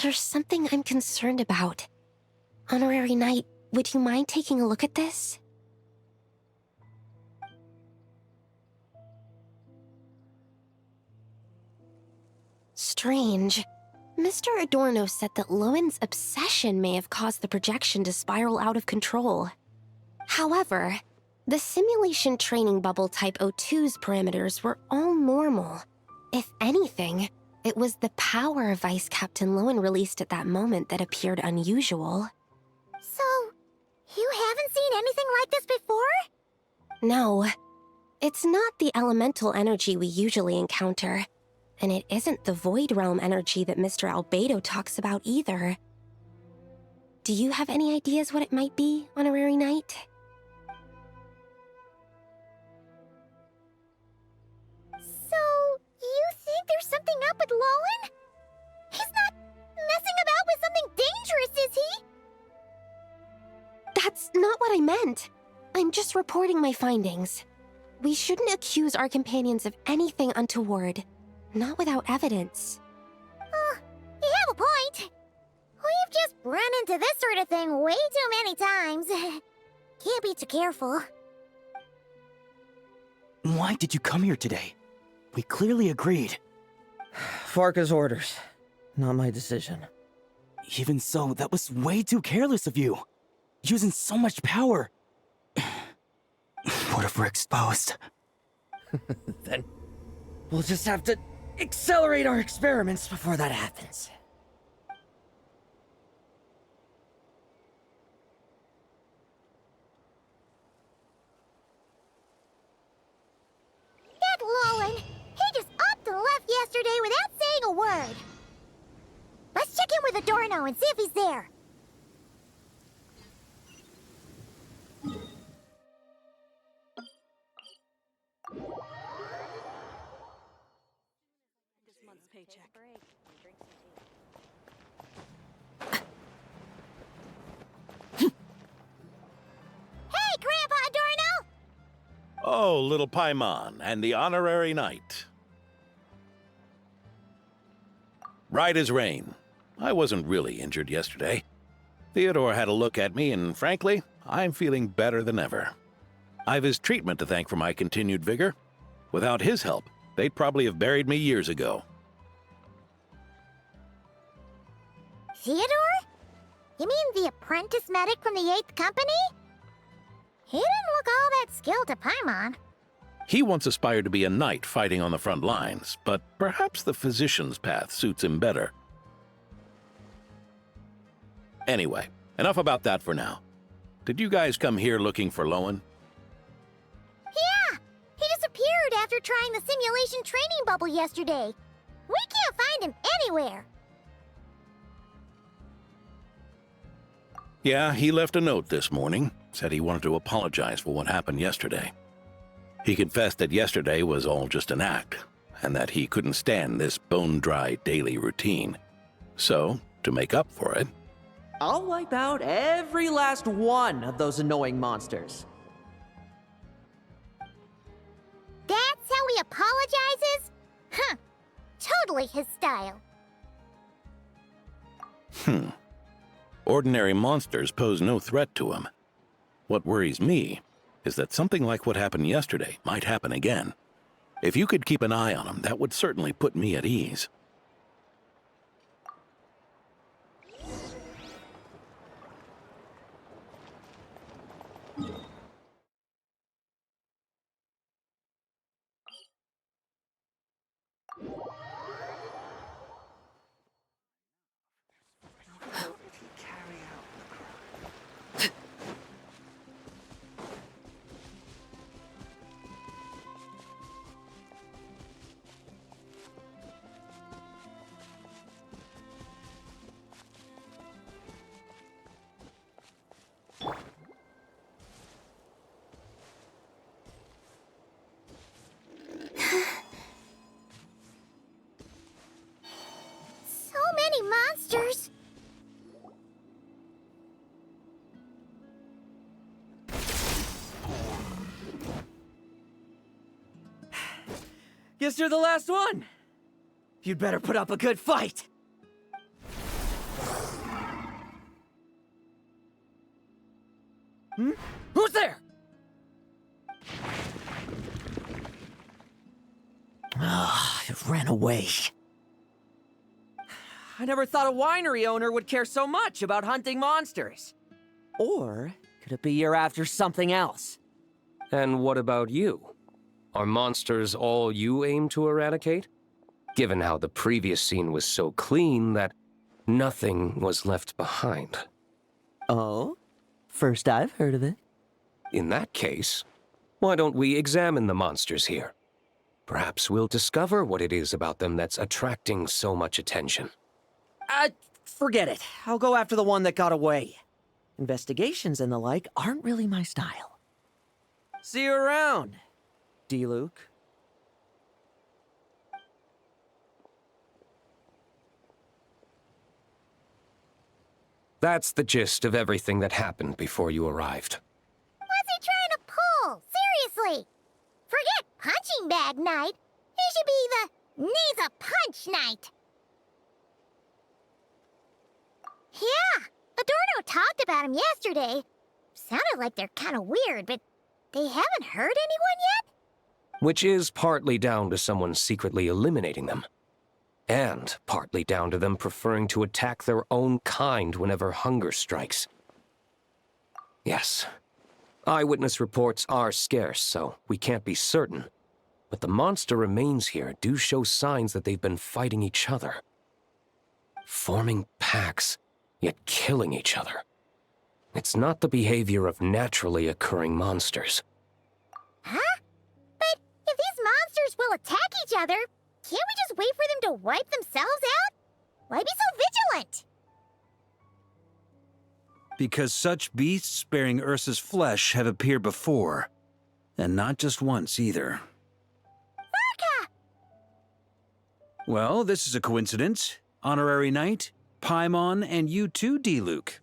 There's something I'm concerned about. Honorary Knight, would you mind taking a look at this? Strange. Mr. Adorno said that Lowen's obsession may have caused the projection to spiral out of control. However, the simulation training bubble type O2's parameters were all normal. If anything, it was the power Vice Captain Lohen released at that moment that appeared unusual. So, you haven't seen anything like this before? No. It's not the elemental energy we usually encounter. And it isn't the Void Realm energy that Mr. Albedo talks about either. Do you have any ideas what it might be, Honorary Knight? So, you think there's something up with Lohen? He's not messing about with something dangerous, is he? That's not what I meant. I'm just reporting my findings. We shouldn't accuse our companions of anything untoward. Not without evidence. You have a point. We've just run into this sort of thing way too many times. Can't be too careful. Why did you come here today? We clearly agreed. Farka's orders. Not my decision. Even so, that was way too careless of you. Using so much power. What if we're exposed? Then we'll just have to accelerate our experiments before that happens. That Lohen, he just upped and left yesterday without saying a word. Let's check in with Adorno and see if he's there. Hey, Grandpa Adorno! Oh, little Paimon and the Honorary Knight. Right as rain. I wasn't really injured yesterday. Theodore had a look at me, and frankly, I'm feeling better than ever. I've his treatment to thank for my continued vigor. Without his help, they'd probably have buried me years ago. Theodore? You mean the apprentice medic from the 8th Company? He didn't look all that skilled to Paimon. He once aspired to be a knight fighting on the front lines, but perhaps the physician's path suits him better. Anyway, enough about that for now. Did you guys come here looking for Lohen? Yeah! He disappeared after trying the simulation training bubble yesterday. We can't find him anywhere. Yeah, he left a note this morning. Said he wanted to apologize for what happened yesterday. He confessed that yesterday was all just an act, and that he couldn't stand this bone-dry daily routine. So, to make up for it, I'll wipe out every last one of those annoying monsters. That's how he apologizes? Huh. Totally his style. Ordinary monsters pose no threat to him. What worries me is that something like what happened yesterday might happen again. If you could keep an eye on him, that would certainly put me at ease. So many monsters. Guess you're the last one. You'd better put up a good fight. Who's there? It ran away. I never thought a winery owner would care so much about hunting monsters. Or could it be you're after something else? And what about you? Are monsters all you aim to eradicate? Given how the previous scene was so clean that nothing was left behind. Oh? First I've heard of it. In that case, why don't we examine the monsters here? Perhaps we'll discover what it is about them that's attracting so much attention. Forget it. I'll go after the one that got away. Investigations and the like aren't really my style. See you around, D-Luke. That's the gist of everything that happened before you arrived. What's he trying to pull? Seriously. Forget punching bag night. He should be the needs a punch night. Yeah, Adorno talked about him yesterday. Sounded like they're kind of weird, but they haven't hurt anyone yet? Which is partly down to someone secretly eliminating them. And partly down to them preferring to attack their own kind whenever hunger strikes. Yes, eyewitness reports are scarce, so we can't be certain. But the monster remains here do show signs that they've been fighting each other. Forming packs, yet killing each other. It's not the behavior of naturally occurring monsters. Huh? But if these monsters will attack each other, can't we just wait for them to wipe themselves out? Why be so vigilant? Because such beasts bearing Ursa's flesh have appeared before. And not just once, either. Varka! Well, this is a coincidence. Honorary Knight, Paimon, and you too, D-Luke.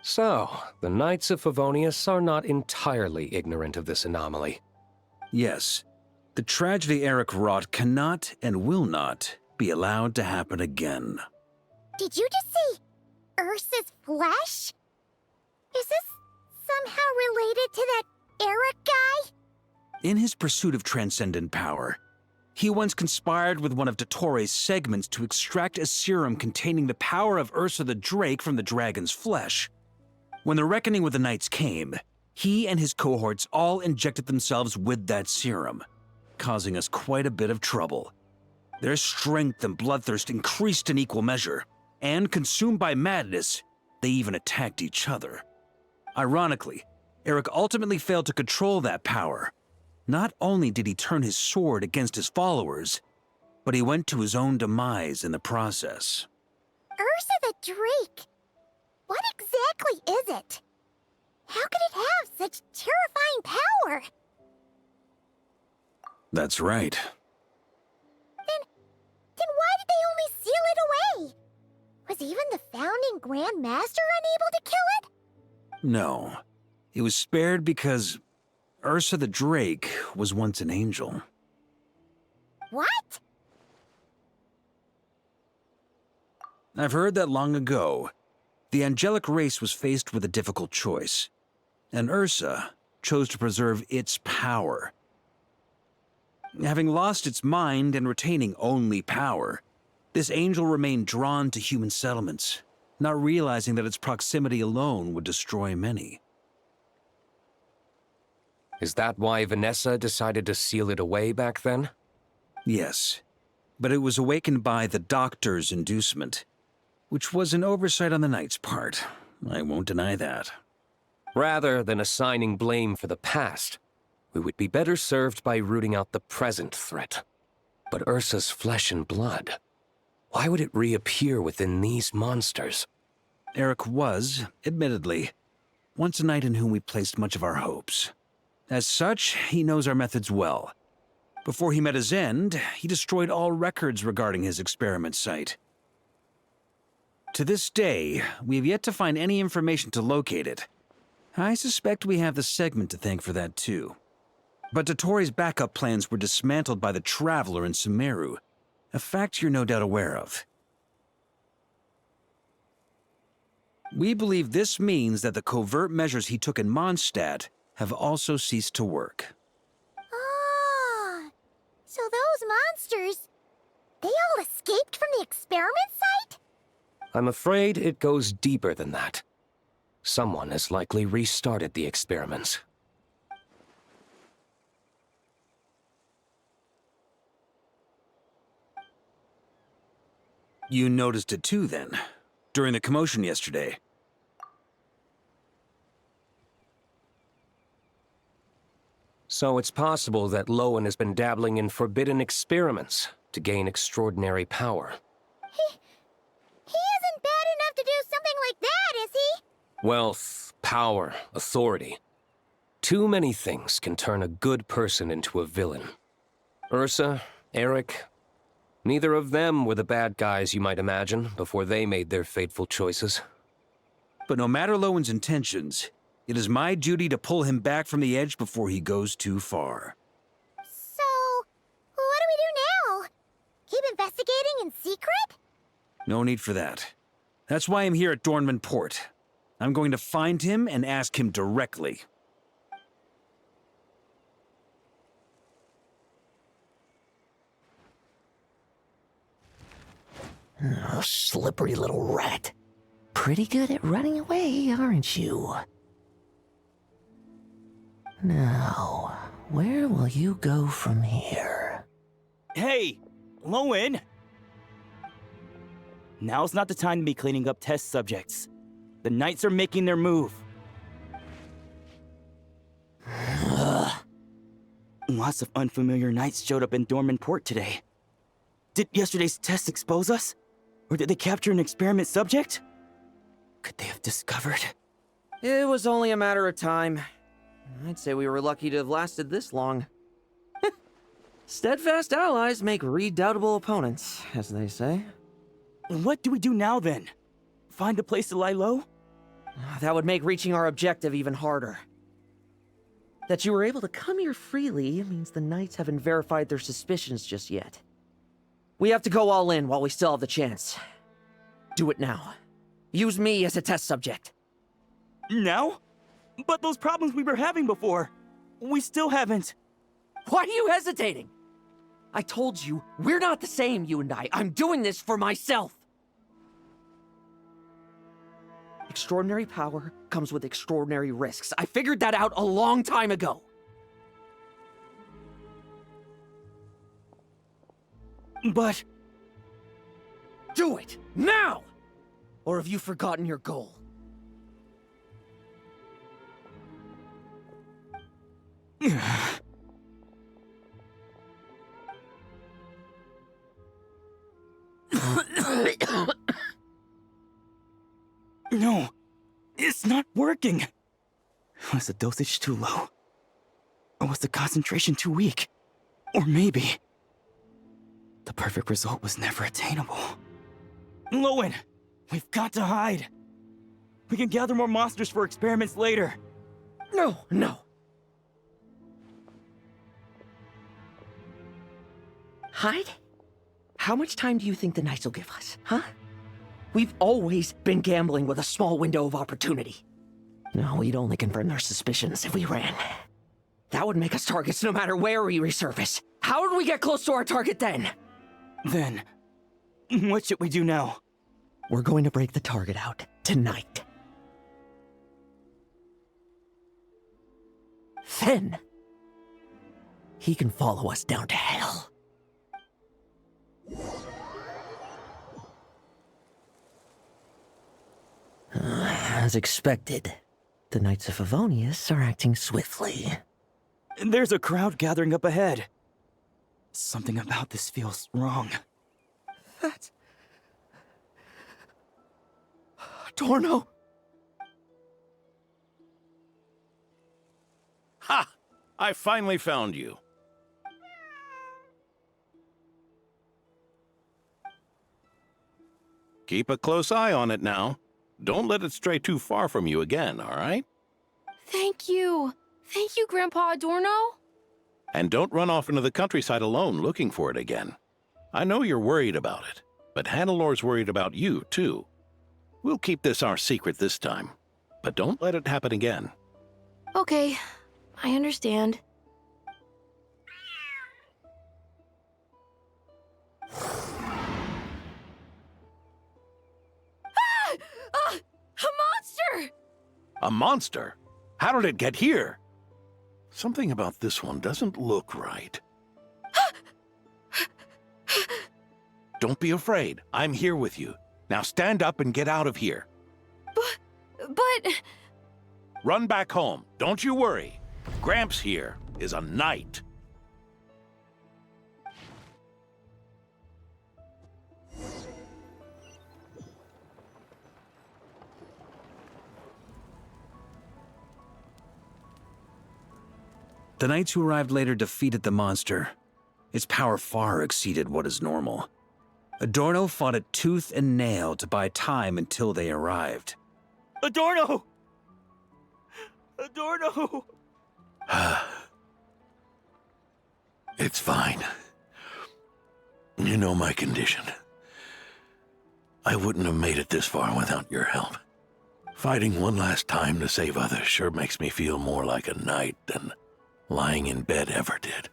So, the Knights of Favonius are not entirely ignorant of this anomaly. Yes. The tragedy Eric wrought cannot and will not be allowed to happen again. Did you just say Ursa's flesh? Is this somehow related to that Eric guy? In his pursuit of transcendent power, He once conspired with one of Dottoro's segments to extract a serum containing the power of Ursa the Drake from the dragon's flesh. When the reckoning with the Knights came, he and his cohorts all injected themselves with that serum, causing us quite a bit of trouble. Their strength and bloodthirst increased in equal measure, and consumed by madness, they even attacked each other. Ironically, Eric ultimately failed to control that power. Not only did he turn his sword against his followers, but he went to his own demise in the process. Ursa the Drake! What exactly is it? How could it have such terrifying power? That's right. Then why did they only seal it away? Was even the founding Grand Master unable to kill it? No. It was spared because Ursa the Drake was once an angel. What? I've heard that long ago, the angelic race was faced with a difficult choice, and Ursa chose to preserve its power. Having lost its mind and retaining only power, this angel remained drawn to human settlements, not realizing that its proximity alone would destroy many. Is that why Vanessa decided to seal it away back then? Yes, but it was awakened by the Doctor's inducement, which was an oversight on the Knight's part. I won't deny that. Rather than assigning blame for the past, we would be better served by rooting out the present threat. But Ursa's flesh and blood, why would it reappear within these monsters? Eric was, admittedly, once a knight in whom we placed much of our hopes. As such, he knows our methods well. Before he met his end, he destroyed all records regarding his experiment site. To this day, we have yet to find any information to locate it. I suspect we have the segment to thank for that too. But Dottoro's backup plans were dismantled by the Traveler in Sumeru, a fact you're no doubt aware of. We believe this means that the covert measures he took in Mondstadt have also ceased to work. Ah, so those monsters, they all escaped from the experiment site? I'm afraid it goes deeper than that. Someone has likely restarted the experiments. You noticed it too, then, during the commotion yesterday. So it's possible that Lohen has been dabbling in forbidden experiments to gain extraordinary power. He isn't bad enough to do something like that, is he? Wealth, power, authority. Too many things can turn a good person into a villain. Ursa, Eric, neither of them were the bad guys you might imagine before they made their fateful choices. But no matter Lowen's intentions, it is my duty to pull him back from the edge before he goes too far. So, what do we do now? Keep investigating in secret? No need for that. That's why I'm here at Dornman Port. I'm going to find him and ask him directly. Oh, slippery little rat. Pretty good at running away, aren't you? Now, where will you go from here? Hey, Lohen! Now's not the time to be cleaning up test subjects. The Knights are making their move. Lots of unfamiliar Knights showed up in Dorman Port today. Did yesterday's test expose us? Or did they capture an experiment subject? Could they have discovered? It was only a matter of time. I'd say we were lucky to have lasted this long. Steadfast allies make redoubtable opponents, as they say. What do we do now, then? Find a place to lie low? That would make reaching our objective even harder. That you were able to come here freely means the Knights haven't verified their suspicions just yet. We have to go all in while we still have the chance. Do it now. Use me as a test subject. Now? But those problems we were having before, we still haven't. Why are you hesitating? I told you, we're not the same, you and I. I'm doing this for myself. Extraordinary power comes with extraordinary risks. I figured that out a long time ago. But... Do it! Now! Or have you forgotten your goal? No, it's not working. Was the dosage too low? Or was the concentration too weak? Or maybe... the perfect result was never attainable. Lohen, we've got to hide. We can gather more monsters for experiments later. No. Hide? How much time do you think the Knights will give us, huh? We've always been gambling with a small window of opportunity. No, we'd only confirm their suspicions if we ran. That would make us targets no matter where we resurface. How would we get close to our target then? Then, what should we do now? We're going to break the target out tonight. Then, he can follow us down to hell. As expected, the Knights of Favonius are acting swiftly. There's a crowd gathering up ahead. Something about this feels wrong. That's... Adorno! Ha! I finally found you. Keep a close eye on it now. Don't let it stray too far from you again, all right? Thank you. Thank you, Grandpa Adorno. And don't run off into the countryside alone looking for it again. I know you're worried about it, but Hannelor's worried about you, too. We'll keep this our secret this time, but don't let it happen again. Okay, I understand. A monster! A monster? How did it get here? Something about this one doesn't look right. Don't be afraid. I'm here with you. Now stand up and get out of here. But... Run back home. Don't you worry. Gramps here is a knight. The knights who arrived later defeated the monster. Its power far exceeded what is normal. Adorno fought it tooth and nail to buy time until they arrived. Adorno! Adorno! It's fine. You know my condition. I wouldn't have made it this far without your help. Fighting one last time to save others sure makes me feel more like a knight than lying in bed ever did.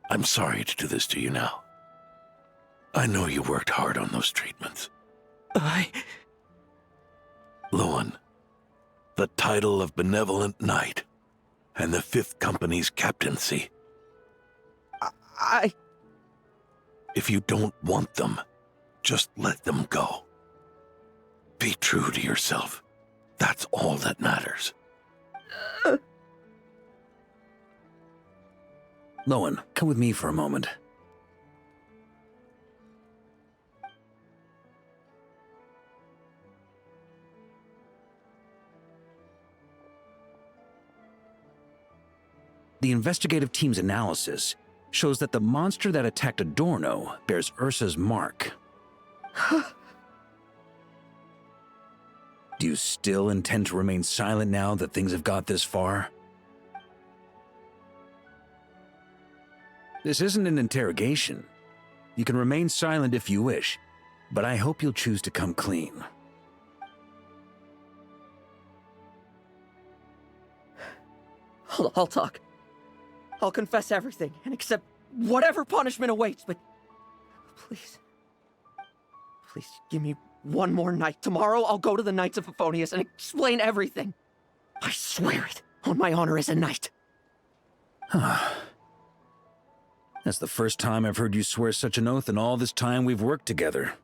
I'm sorry to do this to you now. I know you worked hard on those treatments. Lohen, the title of Benevolent Knight and the 5th Company's captaincy. If you don't want them, just let them go. Be true to yourself. That's all that matters. Lohen, come with me for a moment. The investigative team's analysis shows that the monster that attacked Adorno bears Ursa's mark. Do you still intend to remain silent now that things have got this far? This isn't an interrogation. You can remain silent if you wish, but I hope you'll choose to come clean. I'll talk. I'll confess everything and accept whatever punishment awaits, but please, please give me one more night. Tomorrow I'll go to the Knights of Favonius and explain everything. I swear it on my honor as a knight. That's the first time I've heard you swear such an oath in all this time we've worked together.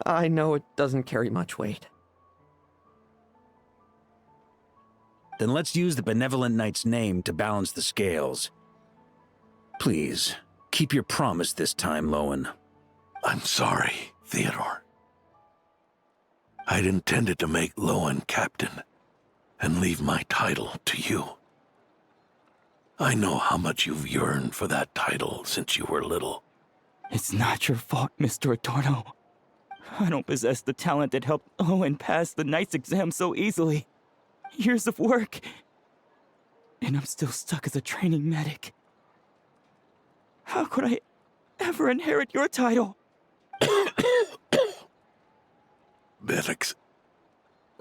I know it doesn't carry much weight. Then let's use the Benevolent Knight's name to balance the scales. Please, keep your promise this time, Lohen. I'm sorry, Theodore. I'd intended to make Lohen captain and leave my title to you. I know how much you've yearned for that title since you were little. It's not your fault, Mr. Adorno. I don't possess the talent that helped Owen pass the Knight's exam so easily. Years of work, and I'm still stuck as a training medic. How could I ever inherit your title? Medics,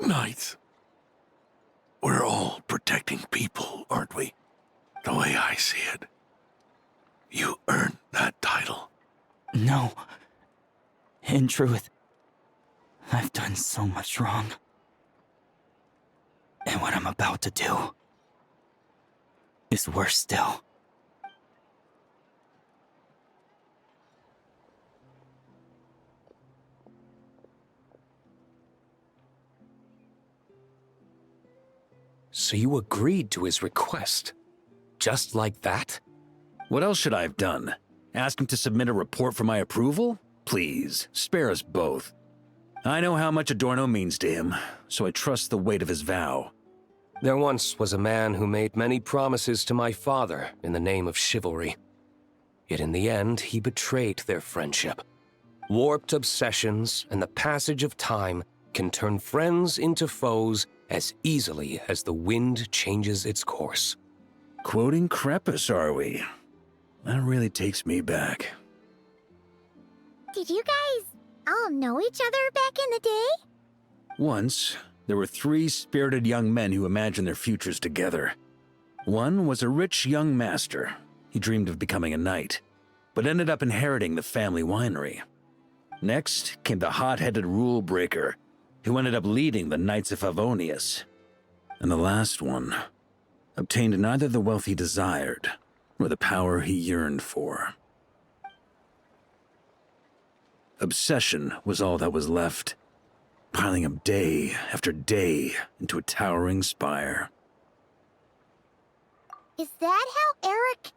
knights, we're all protecting people, aren't we? The way I see it, you earned that title. No. In truth, I've done so much wrong. And what I'm about to do is worse still. So you agreed to his request? Just like that? What else should I have done? Ask him to submit a report for my approval? Please, spare us both. I know how much Adorno means to him, so I trust the weight of his vow. There once was a man who made many promises to my father in the name of chivalry. Yet in the end, he betrayed their friendship. Warped obsessions and the passage of time can turn friends into foes as easily as the wind changes its course. Quoting Crepus, are we? That really takes me back. Did you guys all know each other back in the day? Once, there were 3 spirited young men who imagined their futures together. One was a rich young master. He dreamed of becoming a knight, but ended up inheriting the family winery. Next came the hot-headed rule breaker, who ended up leading the Knights of Favonius. And the last one obtained neither the wealth he desired, nor the power he yearned for. Obsession was all that was left, piling up day after day into a towering spire. Is that how Eric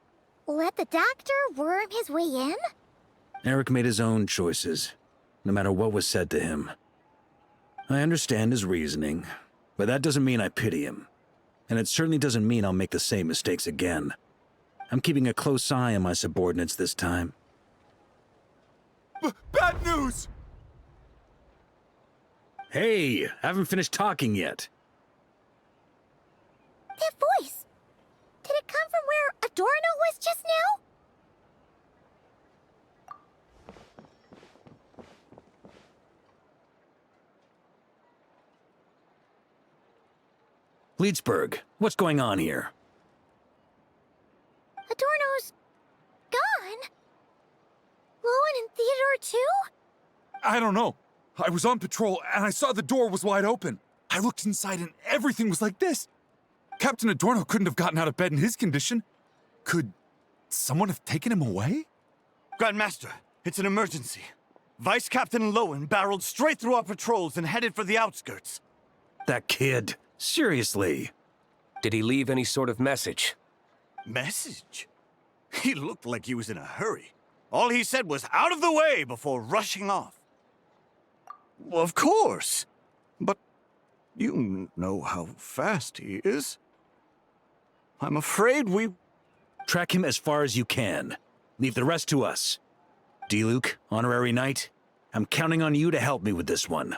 let the doctor worm his way in? Eric made his own choices, no matter what was said to him. I understand his reasoning, but that doesn't mean I pity him. And it certainly doesn't mean I'll make the same mistakes again. I'm keeping a close eye on my subordinates this time. Bad news! Hey, haven't finished talking yet. That voice! Did it come from where Adorno was just now? Leedsburg, what's going on here? Adorno's gone? Lohen and Theodore too? I don't know. I was on patrol and I saw the door was wide open. I looked inside and everything was like this. Captain Adorno couldn't have gotten out of bed in his condition. Could someone have taken him away? Grandmaster, it's an emergency. Vice Captain Lohen barreled straight through our patrols and headed for the outskirts. That kid. Seriously. Did he leave any sort of message? Message? He looked like he was in a hurry. All he said was out of the way before rushing off. Well, of course. But you know how fast he is. I'm afraid we... Track him as far as you can. Leave the rest to us. D. Luke, honorary knight, I'm counting on you to help me with this one.